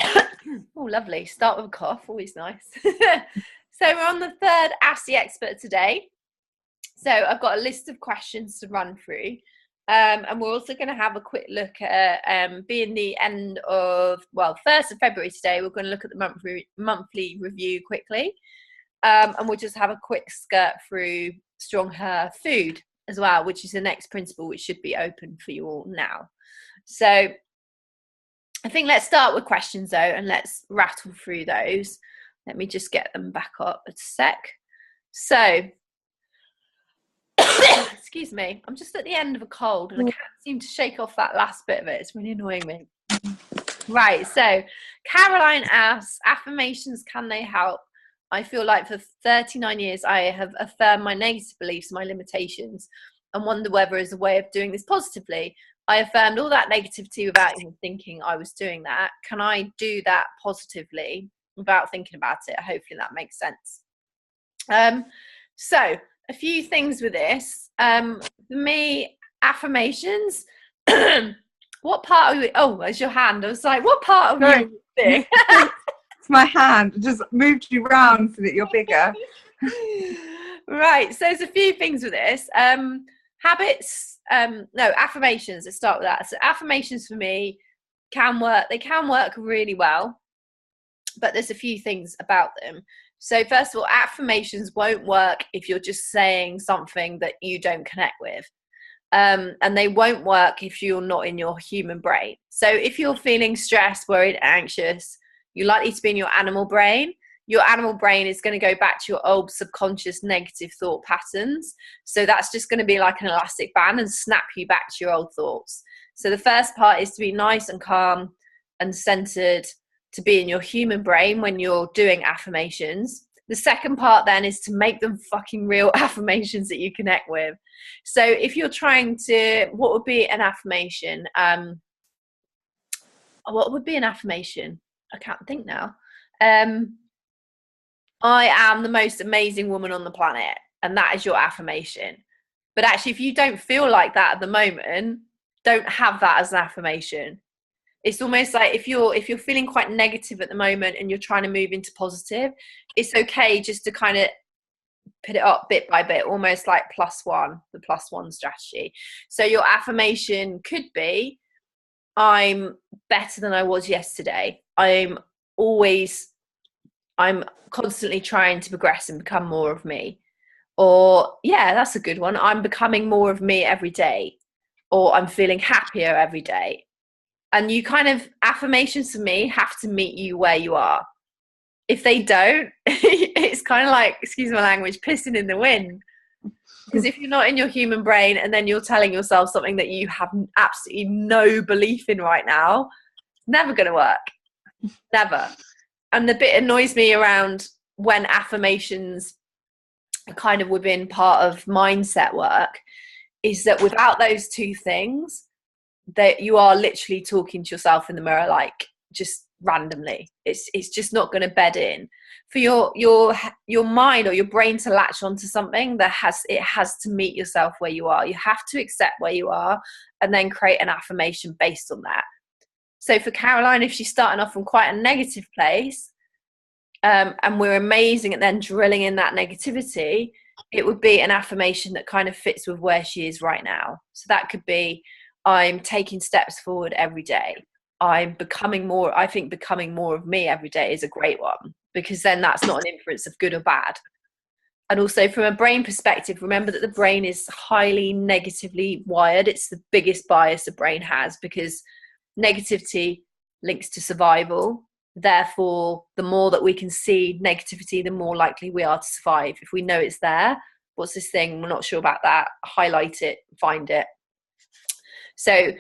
Oh, lovely. Start with a cough, always nice. So we're on the third Ask the Expert today. So I've got a list of questions to run through. And we're also going to have a quick look at, being the end of, 1st of February today, we're going to look at the monthly review quickly. And we'll just have a quick skirt through StrongHer Food as well, which is the next principle, which should be open for you all now. So I think let's start with questions though, and let's rattle through those. Let me just get them back up a sec. So, excuse me, I'm just at the end of a cold and I can't seem to shake off that last bit of it. It's really annoying me. Right, so Caroline asks, affirmations, can they help? I feel like for 39 years I have affirmed my negative beliefs, my limitations, and wonder whether as a way of doing this positively. I affirmed all that negativity without even thinking I was doing that. Can I do that positively without thinking about it? Hopefully that makes sense. So a few things with this. For me, affirmations. What part of you? Oh, there's your hand. I was like, what part of you? It's my hand. I just moved you around so that you're bigger. Right. So there's a few things with this. Habits. No, affirmations. Let's start with that. So affirmations for me can work. They can work really well, but there's a few things about them. So first of all, affirmations won't work if you're just saying something that you don't connect with. And they won't work if you're not in your human brain. So if you're feeling stressed, worried, anxious, you're likely to be in your animal brain. Your animal brain is going to go back to your old subconscious negative thought patterns. So that's just going to be like an elastic band and snap you back to your old thoughts. So the first part is to be nice and calm and centered, to be in your human brain when you're doing affirmations. The second part then is to make them fucking real affirmations that you connect with. So if you're trying to, what would be an affirmation? What would be an affirmation? I can't think now. I am the most amazing woman on the planet, and that is your affirmation. But actually, if you don't feel like that at the moment, don't have that as an affirmation. It's almost like if you're feeling quite negative at the moment and you're trying to move into positive, it's okay just to kind of put it up bit by bit, almost like the +1 strategy. So your affirmation could be, I'm better than I was yesterday. I'm constantly trying to progress and become more of me. Or, yeah, that's a good one. I'm becoming more of me every day. Or I'm feeling happier every day. And you kind of, affirmations for me have to meet you where you are. If they don't, it's kind of like, excuse my language, pissing in the wind. Because if you're not in your human brain and then you're telling yourself something that you have absolutely no belief in right now, it's never going to work. Never. And the bit annoys me around when affirmations are kind of within part of mindset work is that without those two things, that you are literally talking to yourself in the mirror, like just randomly. It's just not going to bed in for your mind or your brain to latch onto something that has to meet yourself where you are. You have to accept where you are and then create an affirmation based on that. So for Caroline, if she's starting off from quite a negative place, and we're amazing at then drilling in that negativity, it would be an affirmation that kind of fits with where she is right now. So that could be, I'm taking steps forward every day. I'm becoming more, I think becoming more of me every day is a great one, because then that's not an inference of good or bad. And also from a brain perspective, remember that the brain is highly negatively wired. It's the biggest bias the brain has, because negativity links to survival. Therefore, the more that we can see negativity, the more likely we are to survive. If we know it's there, what's this thing? We're not sure about that. Highlight it, find it. So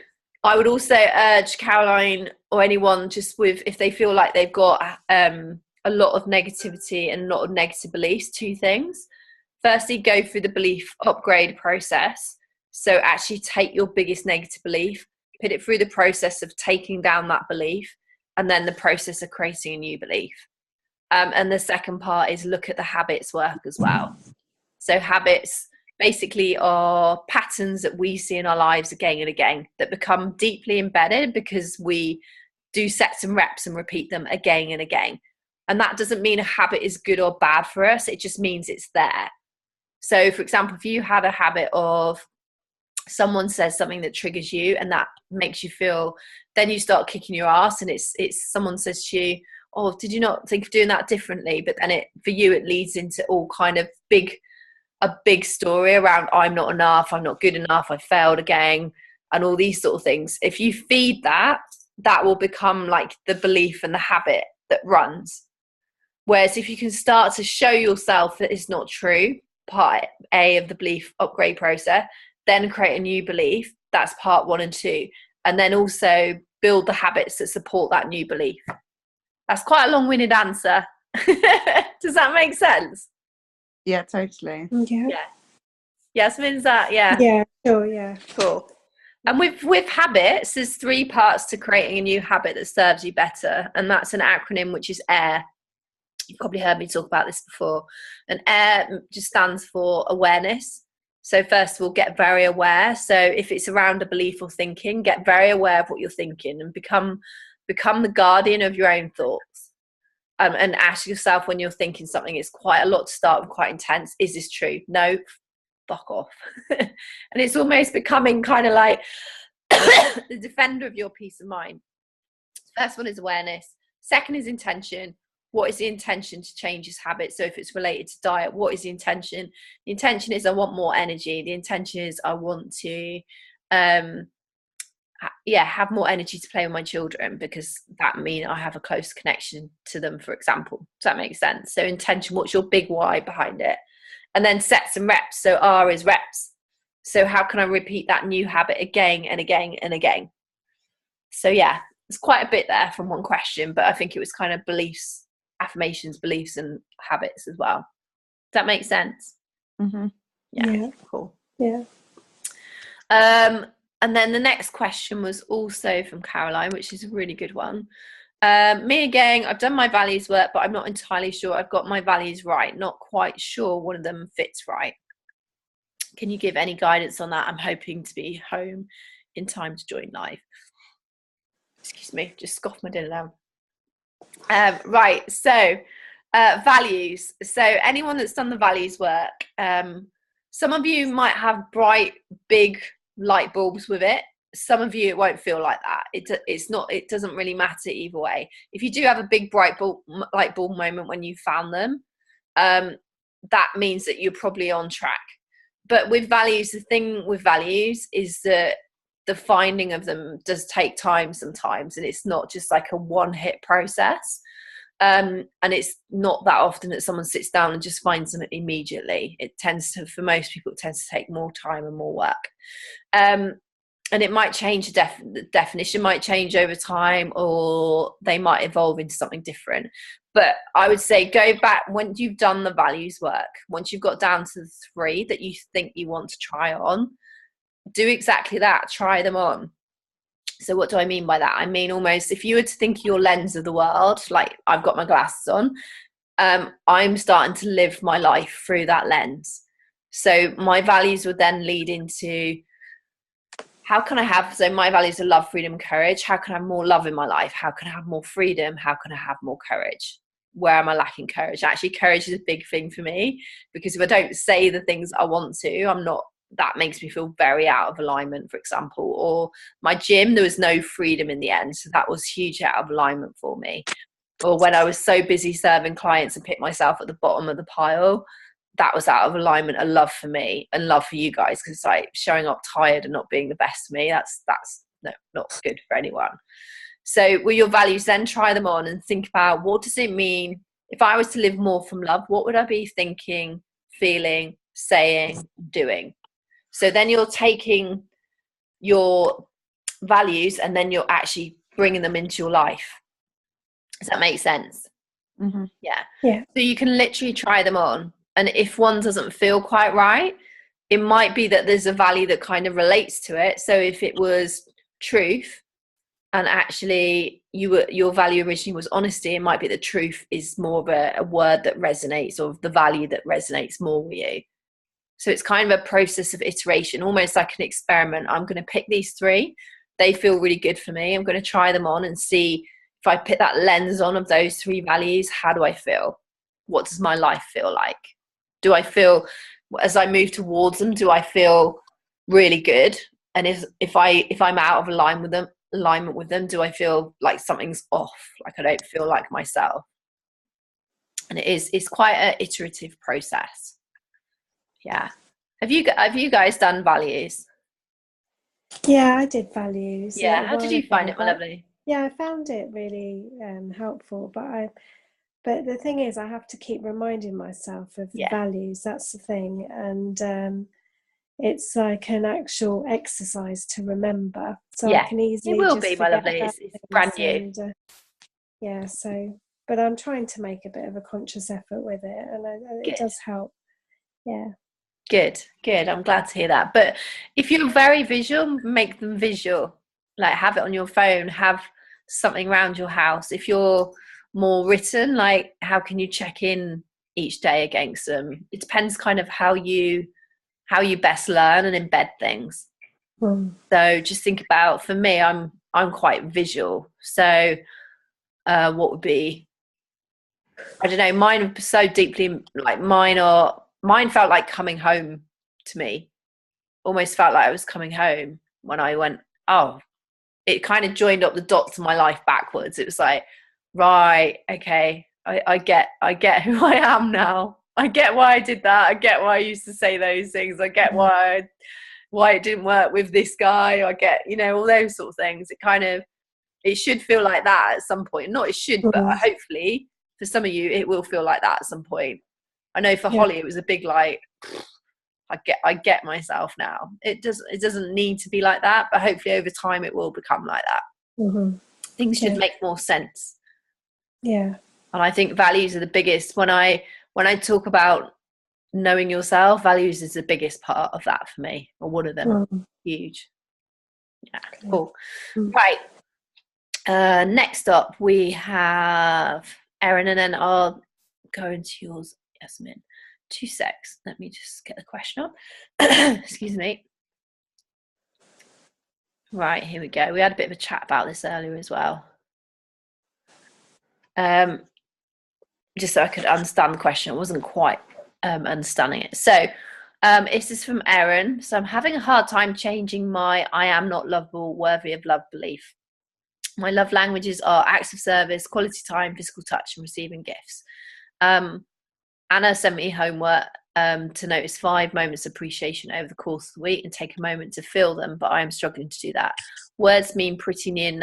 I would also urge Caroline or anyone just with, if they feel like they've got a lot of negativity and a lot of negative beliefs, two things. Firstly, go through the belief upgrade process. So actually take your biggest negative belief, put it through the process of taking down that belief, and then the process of creating a new belief. And the second part is look at the habits work as well. So habits basically are patterns that we see in our lives again and again that become deeply embedded because we do sets and reps and repeat them again and again. And that doesn't mean a habit is good or bad for us. It just means it's there. So, for example, if you had a habit of someone says something that triggers you and that makes you feel, then you start kicking your ass, and it's someone says to you, oh, did you not think of doing that differently? But then for you, it leads into all kind of a big story around, I'm not enough, I'm not good enough, I failed again, and all these sort of things. If you feed that, that will become like the belief and the habit that runs. Whereas if you can start to show yourself that it's not true, part A of the belief upgrade process, then create a new belief, that's part 1 and 2. And then also build the habits that support that new belief. That's quite a long-winded answer. Does that make sense? Yeah, totally. Yeah. Yasmin's that, yeah. Yeah, sure, yeah. Cool. And with habits, there's 3 parts to creating a new habit that serves you better. And that's an acronym, which is AIR. You've probably heard me talk about this before. And AIR just stands for awareness. So first of all, get very aware. So if it's around a belief or thinking, get very aware of what you're thinking and become the guardian of your own thoughts. And ask yourself when you're thinking something, it's quite a lot to start with, quite intense. Is this true? No, fuck off. And it's almost becoming kind of like the defender of your peace of mind. First one is awareness. Second is intention. What is the intention to change this habit? So if it's related to diet, what is the intention? The intention is I want more energy. The intention is I want to have more energy to play with my children, because that means I have a close connection to them, for example. Does that make sense? So intention, what's your big why behind it? And then sets and reps. So R is reps. So how can I repeat that new habit again and again and again? So yeah, it's quite a bit there from one question, but I think it was kind of beliefs, affirmations, beliefs and habits as well. Does that make sense? Mm-hmm. Yeah, cool. Yeah. And then the next question was also from Caroline, which is a really good one. Me again, I've done my values work, but I'm not entirely sure I've got my values right. Not quite sure one of them fits right. Can you give any guidance on that? I'm hoping to be home in time to join live. Excuse me, just scoffed my dinner down. Right, so values. So anyone that's done the values work, some of you might have bright, big light bulbs with it. Some of you, it won't feel like that. It doesn't really matter either way. If you do have a big bright light bulb moment when you found them, that means that you're probably on track. But with values, the thing with values is that the finding of them does take time sometimes, and it's not just like a one-hit process. And it's not that often that someone sits down and just finds them immediately. It tends to, for most people, it tends to take more time and more work. And it might change, the definition might change over time, or they might evolve into something different. But I would say go back when you've done the values work, once you've got down to the 3 that you think you want to try on, do exactly that, try them on. So what do I mean by that? I mean, almost if you were to think of your lens of the world, like I've got my glasses on, I'm starting to live my life through that lens. So my values would then lead into, how can I have, so my values are love, freedom, courage. How can I have more love in my life? How can I have more freedom? How can I have more courage? Where am I lacking courage? Actually, courage is a big thing for me, because if I don't say the things I want to, that makes me feel very out of alignment, for example. Or my gym, there was no freedom in the end. So that was huge out of alignment for me. Or when I was so busy serving clients and picked myself at the bottom of the pile, that was out of alignment. A love for me and love for you guys, because like showing up tired and not being the best for me, that's not good for anyone. So with your values, then try them on and think about, what does it mean if I was to live more from love? What would I be thinking, feeling, saying, doing? So then you're taking your values and then you're actually bringing them into your life. Does that make sense? Mm-hmm. Yeah. So you can literally try them on. And if one doesn't feel quite right, it might be that there's a value that kind of relates to it. So if it was truth, and actually your value originally was honesty, it might be the truth is more of a word that resonates, or the value that resonates more with you. So it's kind of a process of iteration, almost like an experiment. I'm going to pick these 3. they feel really good for me. I'm going to try them on and see if I put that lens on of those 3 values, how do I feel? What does my life feel like? Do I feel, as I move towards them, do I feel really good? And if I'm out of alignment with them, do I feel like something's off? Like I don't feel like myself. And it's quite an iterative process. Yeah. Have you guys done values? Yeah, I did values. Yeah. How did you find it, my but, lovely? yeah, I found it really helpful. But the thing is, I have to keep reminding myself of the values. That's the thing, and it's like an actual exercise to remember. So I can easily it will just be, my forget lovely. about It's brand new. and, yeah. So, but I'm trying to make a bit of a conscious effort with it, and it does help. Yeah. Good. I'm glad to hear that. But if you're very visual, make them visual. Like have it on your phone, have something around your house. If you're more written, like how can you check in each day against them? It depends kind of how you best learn and embed things. So just think about, for me, I'm quite visual. So what would be, I don't know, mine are so deeply, like mine felt like coming home to me. Almost felt like I was coming home when I went, oh, it kind of joined up the dots of my life backwards. It was like, right, okay, I get who I am now. I get why I did that. I get why I used to say those things. I get why it didn't work with this guy. I get, all those sort of things. It should feel like that at some point. Not it should, but hopefully for some of you, it will feel like that at some point. I know for Holly, it was a big like, I get myself now. It doesn't need to be like that, but hopefully over time it will become like that. Things should make more sense. Yeah. And I think values are the biggest. When I talk about knowing yourself, values is the biggest part of that for me, or one of them. Huge. Yeah, cool. Right. Next up we have Erin, and then I'll go into yours, Yasmin. 2 secs. Let me just get the question up. Excuse me. Right, here we go. We had a bit of a chat about this earlier as well. Just so I could understand the question. I wasn't quite understanding it. So this is from Erin. So I'm having a hard time changing my I am not lovable, worthy of love belief. My love languages are acts of service, quality time, physical touch, and receiving gifts. Anna sent me homework to notice 5 moments of appreciation over the course of the week and take a moment to feel them, but I am struggling to do that. Words mean pretty near to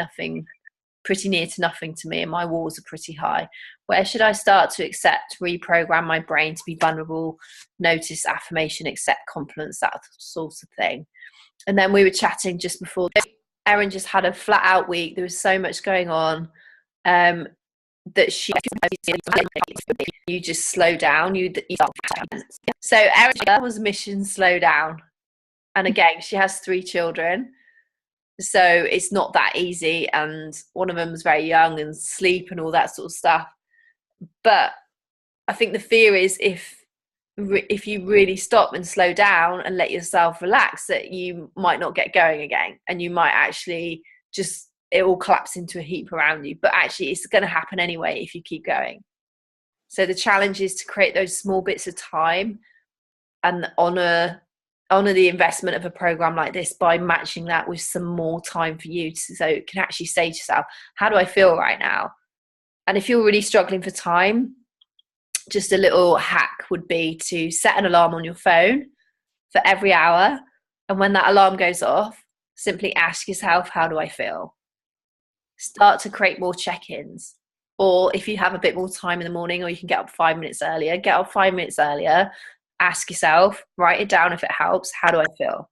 nothing to me, and my walls are pretty high. Where should I start to accept, reprogram my brain to be vulnerable, notice affirmation, accept compliments, that sort of thing? And then we were chatting just before. Erin just had a flat out week. There was so much going on that you just slow down. So Erin was mission slow down. And again, she has 3 children. So it's not that easy, and one of them is very young and sleep and all that sort of stuff. But I think the fear is if you really stop and slow down and let yourself relax, that you might not get going again, and you might actually just, it will collapse into a heap around you. But actually it's going to happen anyway if you keep going. So the challenge is to create those small bits of time and honor the investment of a program like this by matching that with some more time for you, so you can actually say to yourself, how do I feel right now? And if you're really struggling for time, just a little hack would be to set an alarm on your phone for every hour, and when that alarm goes off, simply ask yourself, how do I feel? Start to create more check-ins. Or if you have a bit more time in the morning, or you can get up 5 minutes earlier, ask yourself, write it down if it helps, how do I feel?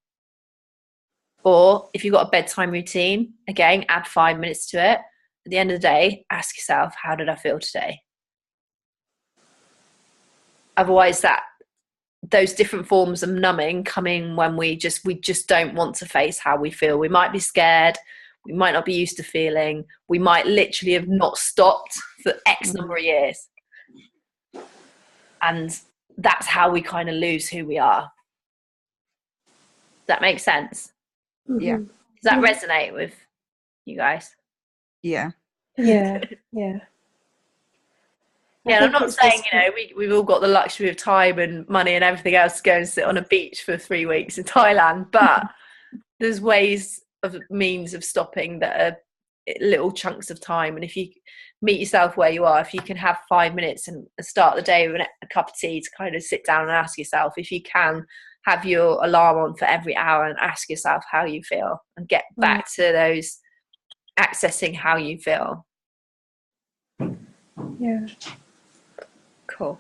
Or if you've got a bedtime routine, again, add 5 minutes to it. At the end of the day, ask yourself, how did I feel today? Otherwise, those different forms of numbing come in when we just don't want to face how we feel. We might be scared. We might not be used to feeling. We might literally have not stopped for X number of years. And that's how we kind of lose who we are. Does that make sense? Yeah. Does that resonate with you guys? Yeah. Yeah. Yeah, and I'm not saying, we've all got the luxury of time and money and everything else to go and sit on a beach for 3 weeks in Thailand, but there's means of stopping that are little chunks of time. And if you meet yourself where you are, if you can have 5 minutes and start the day with a cup of tea to kind of sit down and ask yourself, if you can have your alarm on for every hour and ask yourself how you feel and get back to those accessing how you feel. Yeah. Cool.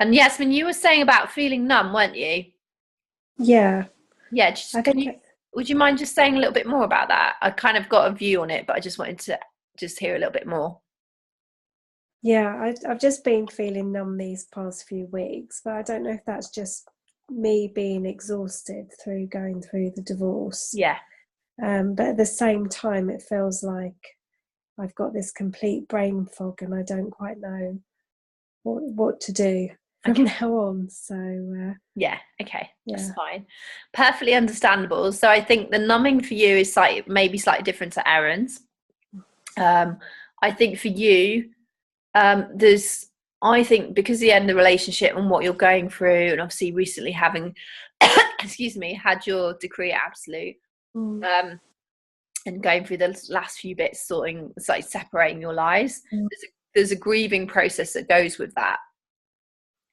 And Yasmin, you were saying about feeling numb, weren't you? Yeah. Yeah. Would you mind just saying a little bit more about that? I kind of got a view on it, but I just wanted to just hear a little bit more. Yeah, I've just been feeling numb these past few weeks, but I don't know if that's just me being exhausted through going through the divorce. Yeah. But at the same time, it feels like I've got this complete brain fog and I don't quite know what to do from now on. So yeah, okay, that's fine. Perfectly understandable. So I think the numbing for you is maybe slightly different to Aaron's. I think for you, I think because the end of the relationship and what you're going through, and obviously recently having had your decree at absolute, and going through the last few bits, separating your lives, there's a grieving process that goes with that.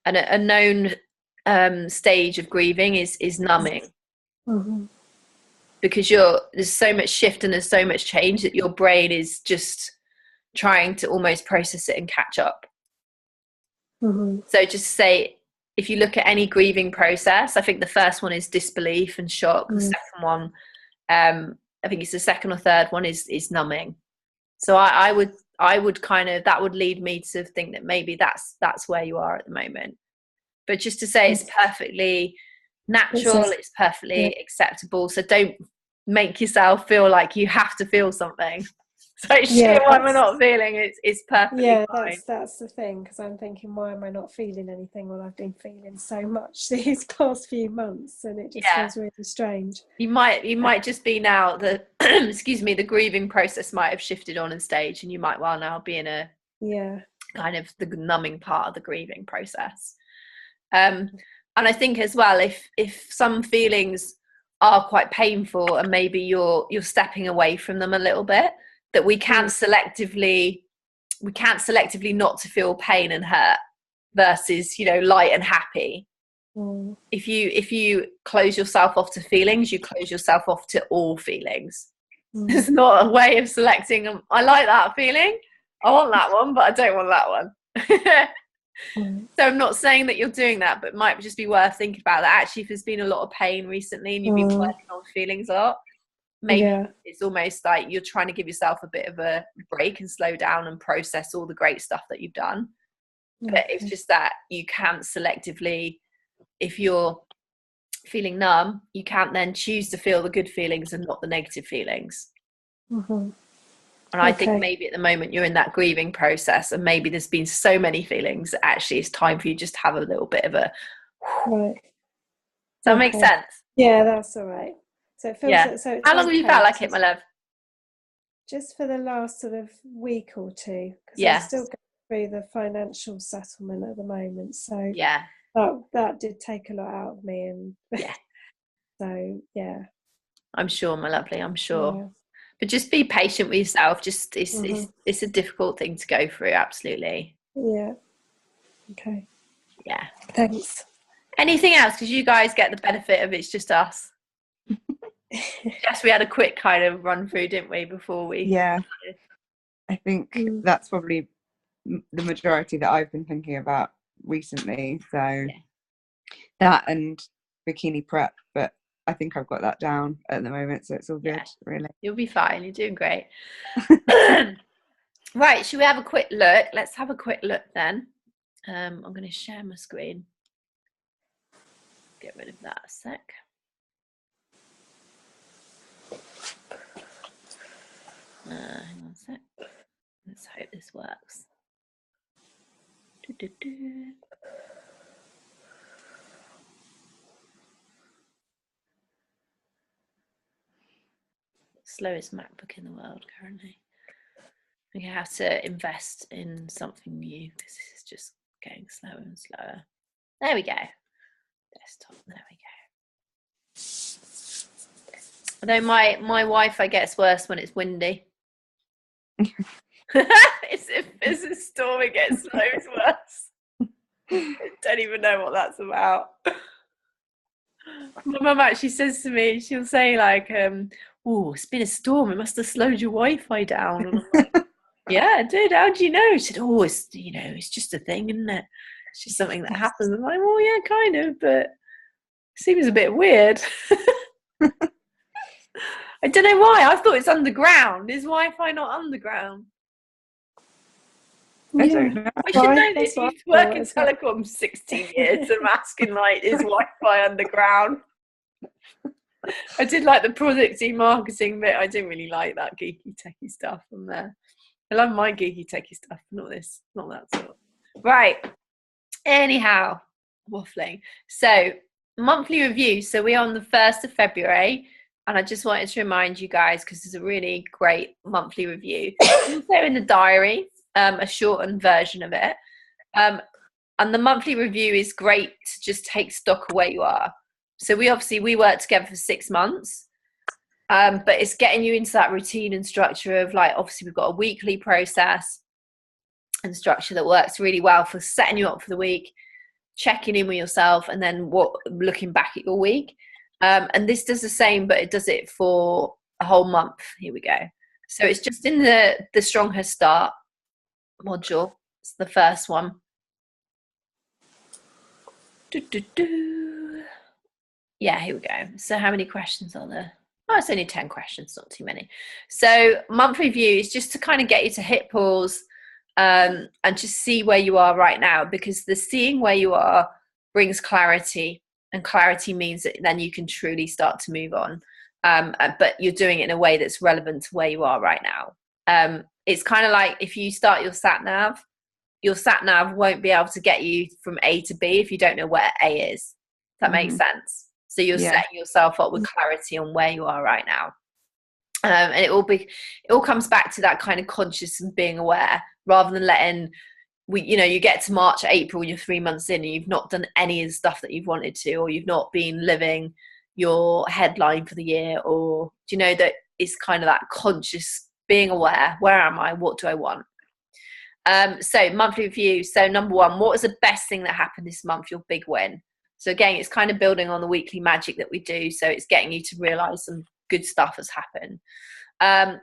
And a known stage of grieving is numbing. Because there's so much shift and there's so much change that your brain is just trying to almost process it and catch up. So just say, if you look at any grieving process, I think the first one is disbelief and shock. The second one, I think it's the second or third one is numbing. So I would kind of, that would lead me to think that maybe that's where you are at the moment. But just to say, it's perfectly natural, it's perfectly acceptable. So don't make yourself feel like you have to feel something. So why am I not feeling? It's perfectly fine. That's the thing, because I'm thinking, why am I not feeling anything? Well, I've been feeling so much these past few months, and it just feels really strange. You might just be now the the grieving process might have shifted on in stage, and you might now be in a kind of the numbing part of the grieving process. And I think as well, if some feelings are quite painful and maybe you're stepping away from them a little bit, that we can't selectively not to feel pain and hurt versus light and happy. If you close yourself off to feelings, you close yourself off to all feelings. There's not a way of selecting them. I like that feeling, I want that one, but I don't want that one. So I'm not saying that you're doing that, but it might just be worth thinking about that. Actually, if there's been a lot of pain recently and you've been working on feelings a lot, maybe it's almost like you're trying to give yourself a bit of a break and slow down and process all the great stuff that you've done. But it's just that you can't selectively, if you're feeling numb, you can't then choose to feel the good feelings and not the negative feelings. And I think maybe at the moment you're in that grieving process, and maybe there's been so many feelings that actually it's time for you just to have a little bit of a Does that make sense? Yeah, that's all right. So it feels so how long have you felt like it, my love? Just for the last sort of week or two, because I'm still going through the financial settlement at the moment. So that did take a lot out of me, and so I'm sure, my lovely, I'm sure. But just be patient with yourself. Just it's a difficult thing to go through. Absolutely. Okay. Thanks. Anything else? Because you guys get the benefit of it's just us. Yes, we had a quick kind of run through, didn't we, before we? I think that's probably the majority that I've been thinking about recently. So that and bikini prep, but I think I've got that down at the moment, so it's all good, really. You'll be fine. You're doing great. Right, should we have a quick look? Let's have a quick look then. I'm going to share my screen. Get rid of that a sec. Hang on a sec. Let's hope this works. slowest MacBook in the world currently. I think I have to invest in something new because this is just getting slower and slower. There we go. Desktop. There we go. Although my Wi-Fi gets worse when it's windy. If there's a storm, it gets loads worse. I don't even know what that's about. My mum actually says to me, she'll say like, "Oh, it's been a storm. It must have slowed your Wi-Fi down." And I'm like, "Yeah, it did. How do you know?" She said, "Oh, it's it's just a thing, isn't it? It's just something that happens." I'm like, "Well, yeah, kind of, but it seems a bit weird." I don't know why. I thought it's underground. Is Wi-Fi not underground? I don't know. I should know this. You've worked in telecom 16 years. I'm asking, like, is Wi-Fi underground? I did like the producty marketing bit. I didn't really like that geeky techie stuff from there. I love my geeky techie stuff, not this, not that sort. Right. Anyhow, waffling. So, monthly review. So we're on the 1st of February. And I just wanted to remind you guys, because it's a really great monthly review. Also in the diary, a shortened version of it. And the monthly review is great to just take stock of where you are. So we worked together for 6 months, but it's getting you into that routine and structure of, like, obviously we've got a weekly process and structure that works really well for setting you up for the week, checking in with yourself, and then looking back at your week. And this does the same, but it does it for a whole month. Here we go. So it's just in the StrongHer Start module. It's the first one. Yeah, here we go. So how many questions are there? Oh, it's only 10 questions, not too many. So monthly review is just to kind of get you to hit pause and just see where you are right now, because the seeing where you are brings clarity. And clarity means that then you can truly start to move on. But you're doing it in a way that's relevant to where you are right now. It's kind of like if you start your sat nav won't be able to get you from A to B if you don't know where A is. That makes sense. So you're setting yourself up with clarity on where you are right now. And it all comes back to that kind of conscious and being aware, rather than letting you get to March, April, you're 3 months in and you've not done any of the stuff that you've wanted to, or you've not been living your headline for the year, or that it's kind of that conscious being aware. Where am I? What do I want? So monthly review. So number 1, what was the best thing that happened this month? Your big win. So again, it's kind of building on the weekly magic that we do. So it's getting you to realize some good stuff has happened.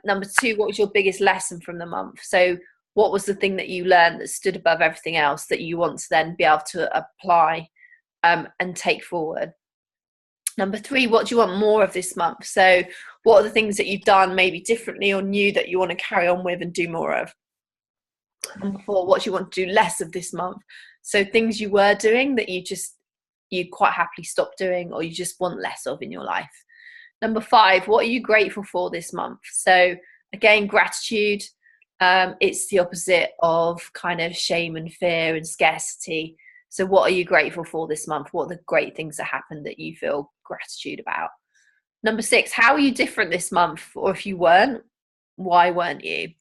Number 2, what was your biggest lesson from the month? So what was the thing that you learned that stood above everything else that you want to then be able to apply and take forward? Number 3, what do you want more of this month? So what are the things that you've done maybe differently or new that you want to carry on with and do more of? Number 4, what do you want to do less of this month? So things you were doing that you quite happily stopped doing, or you just want less of in your life. Number 5, what are you grateful for this month? So again, gratitude. It's the opposite of kind of shame and fear and scarcity. So what are you grateful for this month? What are the great things that happened that you feel gratitude about? Number 6, how are you different this month? Or if you weren't, why weren't you?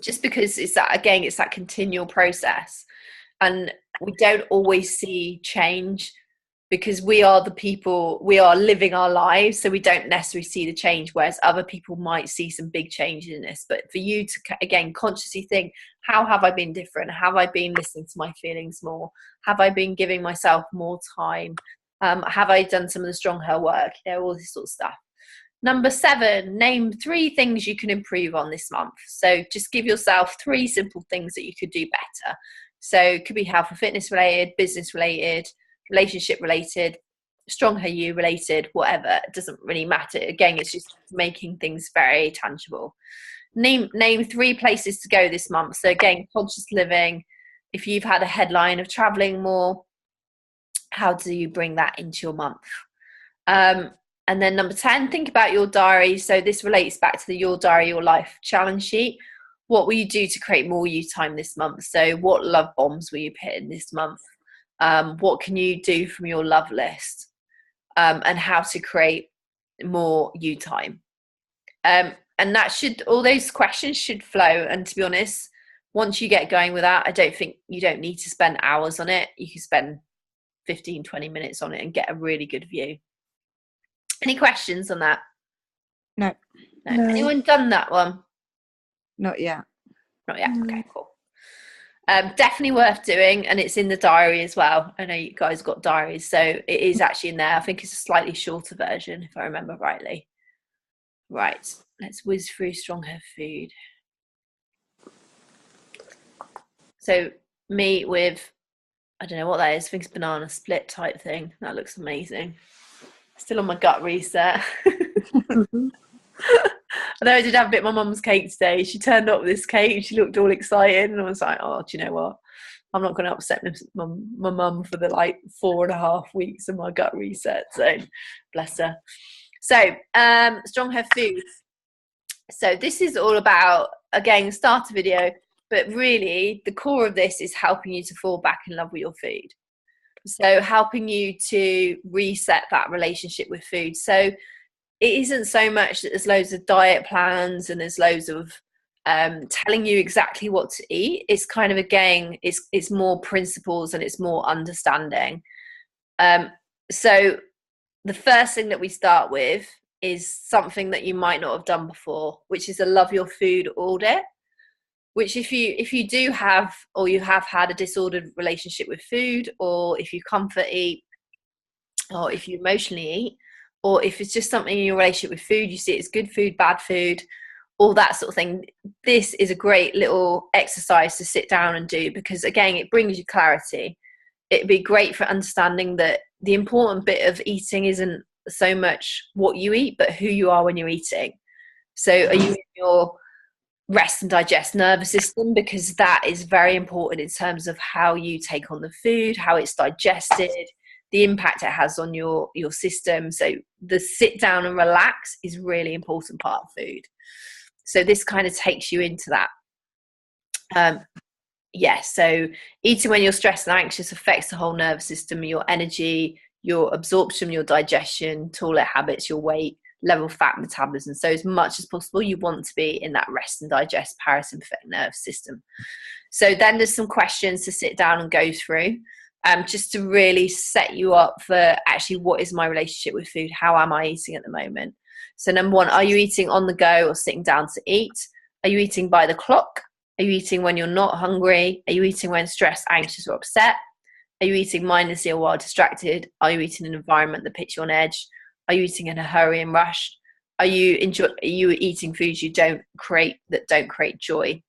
Just because it's that continual process. And we don't always see change because we are the people, we are living our lives, so we don't necessarily see the change, whereas other people might see some big changes in this. But for you to, again, consciously think, how have I been different? Have I been listening to my feelings more? Have I been giving myself more time? Have I done some of the StrongHer work? All this sort of stuff. Number 7, name 3 things you can improve on this month. So just give yourself 3 simple things that you could do better. So it could be health and fitness related, business related, relationship related, StrongHer you related, whatever. It doesn't really matter. Again, it's just making things very tangible. Name 3 places to go this month. So again, conscious living. If you've had a headline of traveling more, how do you bring that into your month? And then number 10, think about your diary. So this relates back to the Your Diary, Your Life challenge sheet. What will you do to create more you time this month? So what love bombs will you put in this month? What can you do from your love list? And how to create more you time. And that all those questions should flow. And to be honest, once you get going with that, I don't think you don't need to spend hours on it. You can spend 15-20 minutes on it and get a really good view. Any questions on that? No. Anyone done that one? Not yet. Not yet. Okay, cool. Definitely worth doing, and it's in the diary as well. I know you guys got diaries, so it is actually in there. I think it's a slightly shorter version, if I remember rightly. Right, let's whiz through StrongHer food. So me with, I don't know what that is, I think it's banana split type thing. That looks amazing. Still on my gut reset. Although I did have a bit of my mum's cake today. She turned up with this cake and she looked all excited, and I was like, oh, do you know what? I'm not going to upset my mum for the 4.5 weeks of my gut reset. So bless her. So StrongHer food. So this is all about, again, starter video, but really the core of this is helping you to fall back in love with your food. So helping you to reset that relationship with food. So it isn't so much that there's loads of diet plans and there's loads of telling you exactly what to eat. It's kind of, again, it's more principles and it's more understanding. So the first thing that we start with is something that you might not have done before, which is a love your food audit. Which if you do have, or you have had a disordered relationship with food, or if you comfort eat, or if you emotionally eat, or if it's just something in your relationship with food, you see it's good food, bad food, all that sort of thing, this is a great little exercise to sit down and do, because again, it brings you clarity. It'd be great for understanding that the important bit of eating isn't so much what you eat, but who you are when you're eating. So are you in your rest and digest nervous system? Because that is very important in terms of how you take on the food, how it's digested, the impact it has on your system. So the sit down and relax is really important part of food. So this kind of takes you into that. So eating when you're stressed and anxious affects the whole nervous system, your energy, your absorption, your digestion, toilet habits, your weight, level of fat metabolism. So as much as possible, you want to be in that rest and digest parasympathetic nervous system. So then there's some questions to sit down and go through, just to really set you up for actually, what is my relationship with food? How am I eating at the moment? So number one, are you eating on the go or sitting down to eat? Are you eating by the clock? Are you eating when you're not hungry? Are you eating when stressed, anxious, or upset? Are you eating mindlessly or while distracted? Are you eating in an environment that puts you on edge? Are you eating in a hurry and rush? Are you eating foods that don't create joy?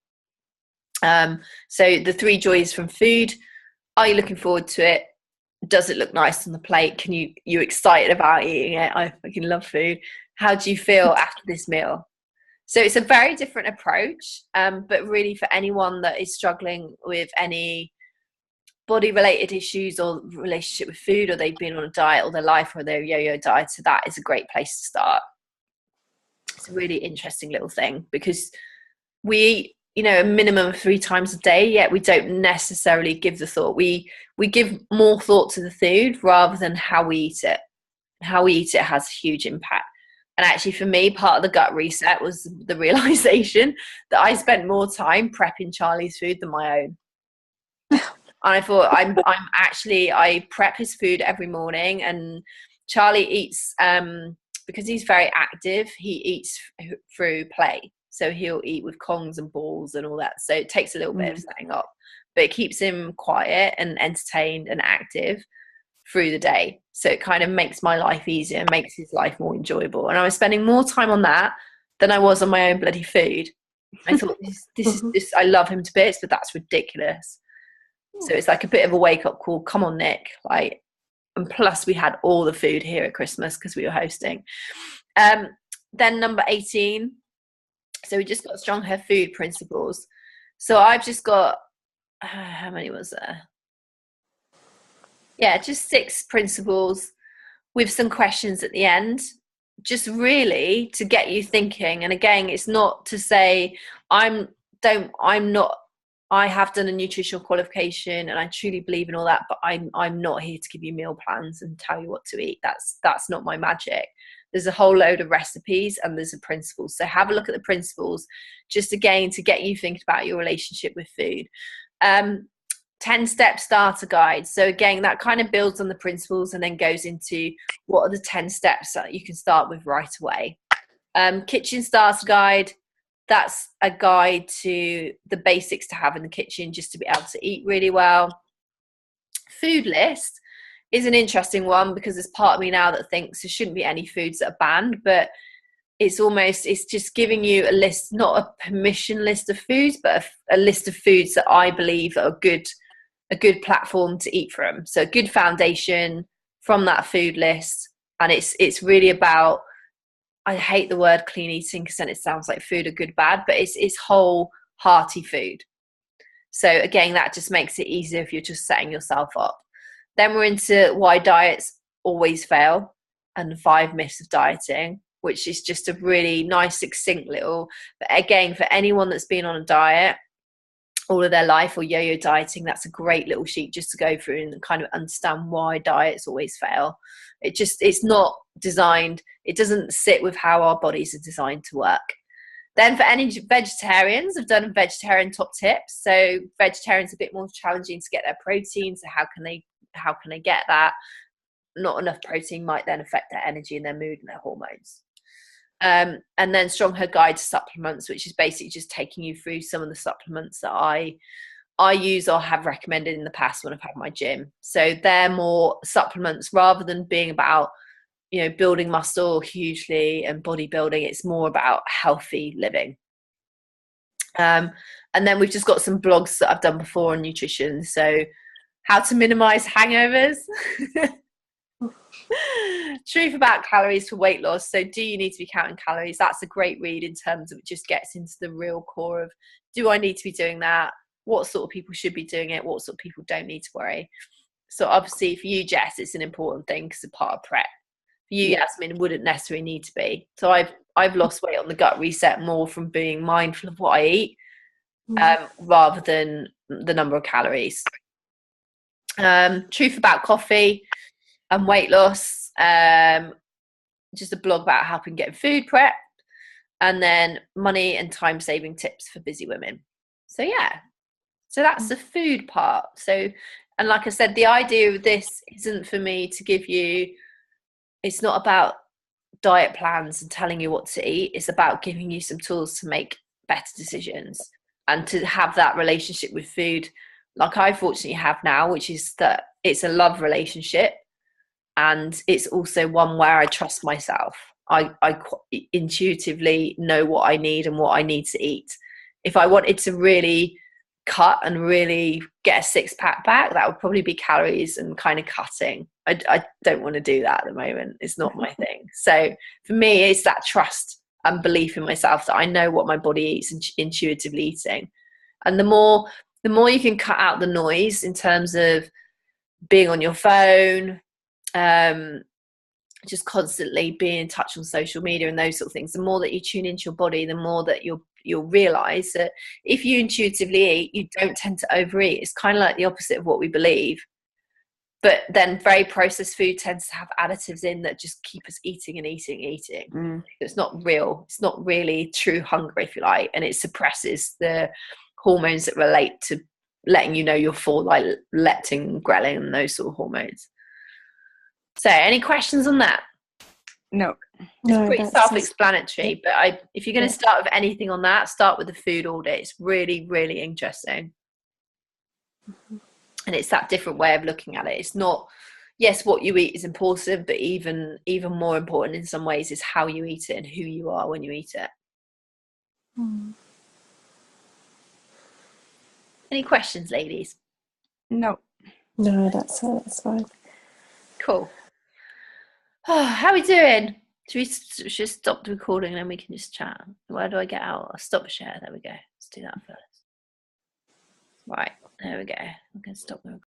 So the 3 joys from food: are you looking forward to it? Does it look nice on the plate? You excited about eating it? I fucking love food. How do you feel after this meal? So it's a very different approach, but really for anyone that is struggling with any body related issues or relationship with food, or they've been on a diet all their life, or they're yo-yo diet, so that is a great place to start. It's a really interesting little thing, because we eat, a minimum of 3 times a day, yet we don't necessarily give the thought. We give more thought to the food rather than how we eat it. How we eat it has a huge impact. And actually for me, part of the gut reset was the realization that I spent more time prepping Charlie's food than my own. And I thought, I prep his food every morning, and Charlie eats, because he's very active, he eats through play. So he'll eat with kongs and balls and all that. So it takes a little bit of setting up, but it keeps him quiet and entertained and active through the day. So it kind of makes my life easier and makes his life more enjoyable. And I was spending more time on that than I was on my own bloody food. I thought, this I love him to bits, but that's ridiculous. So it's like a bit of a wake-up call. Come on, Nick. And plus we had all the food here at Christmas because we were hosting. Then number 18. So we just got StrongHer food principles. So I've just got, how many was there? Yeah, just 6 principles with some questions at the end, just really to get you thinking. And again, it's not to say I'm I have done a nutritional qualification and I truly believe in all that, but I'm not here to give you meal plans and tell you what to eat. That's not my magic. There's a whole load of recipes and there's a principles. So have a look at the principles, just again to get you thinking about your relationship with food. 10-step starter guide. So again, that kind of builds on the principles and then goes into what are the 10 steps that you can start with right away. Kitchen starter guide. That's a guide to the basics to have in the kitchen just to be able to eat really well. Food list is an interesting one because there's part of me now that thinks there shouldn't be any foods that are banned, but it's just giving you a list, not a permission list of foods, but a list of foods that I believe are a good platform to eat from. So a good foundation from that food list. And it's really about, I hate the word clean eating because then it sounds like food are good, bad, but it's whole, hearty food. So again, that just makes it easier if you're just setting yourself up. Then we're into why diets always fail and 5 myths of dieting, which is just a really nice, succinct little, but again, for anyone that's been on a diet all of their life or yo-yo dieting, that's a great little sheet just to go through and kind of understand why diets always fail. It's not designed, it doesn't sit with how our bodies are designed to work. Then for any vegetarians, I've done vegetarian top tips. So vegetarians are a bit more challenging to get their protein. So how can they get that? Not enough protein might then affect their energy and their mood and their hormones. And then StrongHer guide to supplements, which is basically just taking you through some of the supplements that I use or have recommended in the past when I've had my gym. So they're more supplements rather than being about, building muscle hugely and bodybuilding. It's more about healthy living. And then we've just got some blogs that I've done before on nutrition. So how to minimize hangovers. Truth about calories for weight loss. So do you need to be counting calories? That's a great read in terms of it just gets into the real core of, do I need to be doing that? What sort of people should be doing it? What sort of people don't need to worry? So obviously for you, Jess, it's an important thing because it's a part of prep. For you, Yasmin, wouldn't necessarily need to be. So I've lost weight on the gut reset more from being mindful of what I eat rather than the number of calories. Truth about coffee and weight loss, just a blog about helping get food prep, and then money and time saving tips for busy women. So that's the food part. So, and like I said, the idea of this isn't for me to give you, it's not about diet plans and telling you what to eat. It's about giving you some tools to make better decisions and to have that relationship with food like I fortunately have now, which is that it's a love relationship. And it's also one where I trust myself. I intuitively know what I need and what I need to eat. If I wanted to really cut and really get a 6-pack back, that would probably be calories and kind of cutting. I don't want to do that at the moment. It's not my thing. So for me, it's that trust and belief in myself that I know what my body eats and intuitively eating. And the more you can cut out the noise in terms of being on your phone, just constantly being in touch on social media and those sort of things, the more that you tune into your body, the more that you'll realize that if you intuitively eat, you don't tend to overeat. It's kind of like the opposite of what we believe. But then very processed food tends to have additives in that just keep us eating and eating. It's not real. It's not really true hunger, if you like, and it suppresses the hormones that relate to letting you know you're full, like leptin, ghrelin, and those sort of hormones. So any questions on that? No. It's pretty self-explanatory, but if you're going to start with anything on that, start with the food audit. It's really, really interesting. And it's that different way of looking at it. It's not, yes, what you eat is important, but even more important in some ways is how you eat it and who you are when you eat it. Any questions, ladies? No, that's fine. Cool. How are we doing? Should we just stop the recording and then we can just chat? Where do I get out? I'll stop share. There we go. Let's do that first. Right, there we go. I'm going to stop the recording.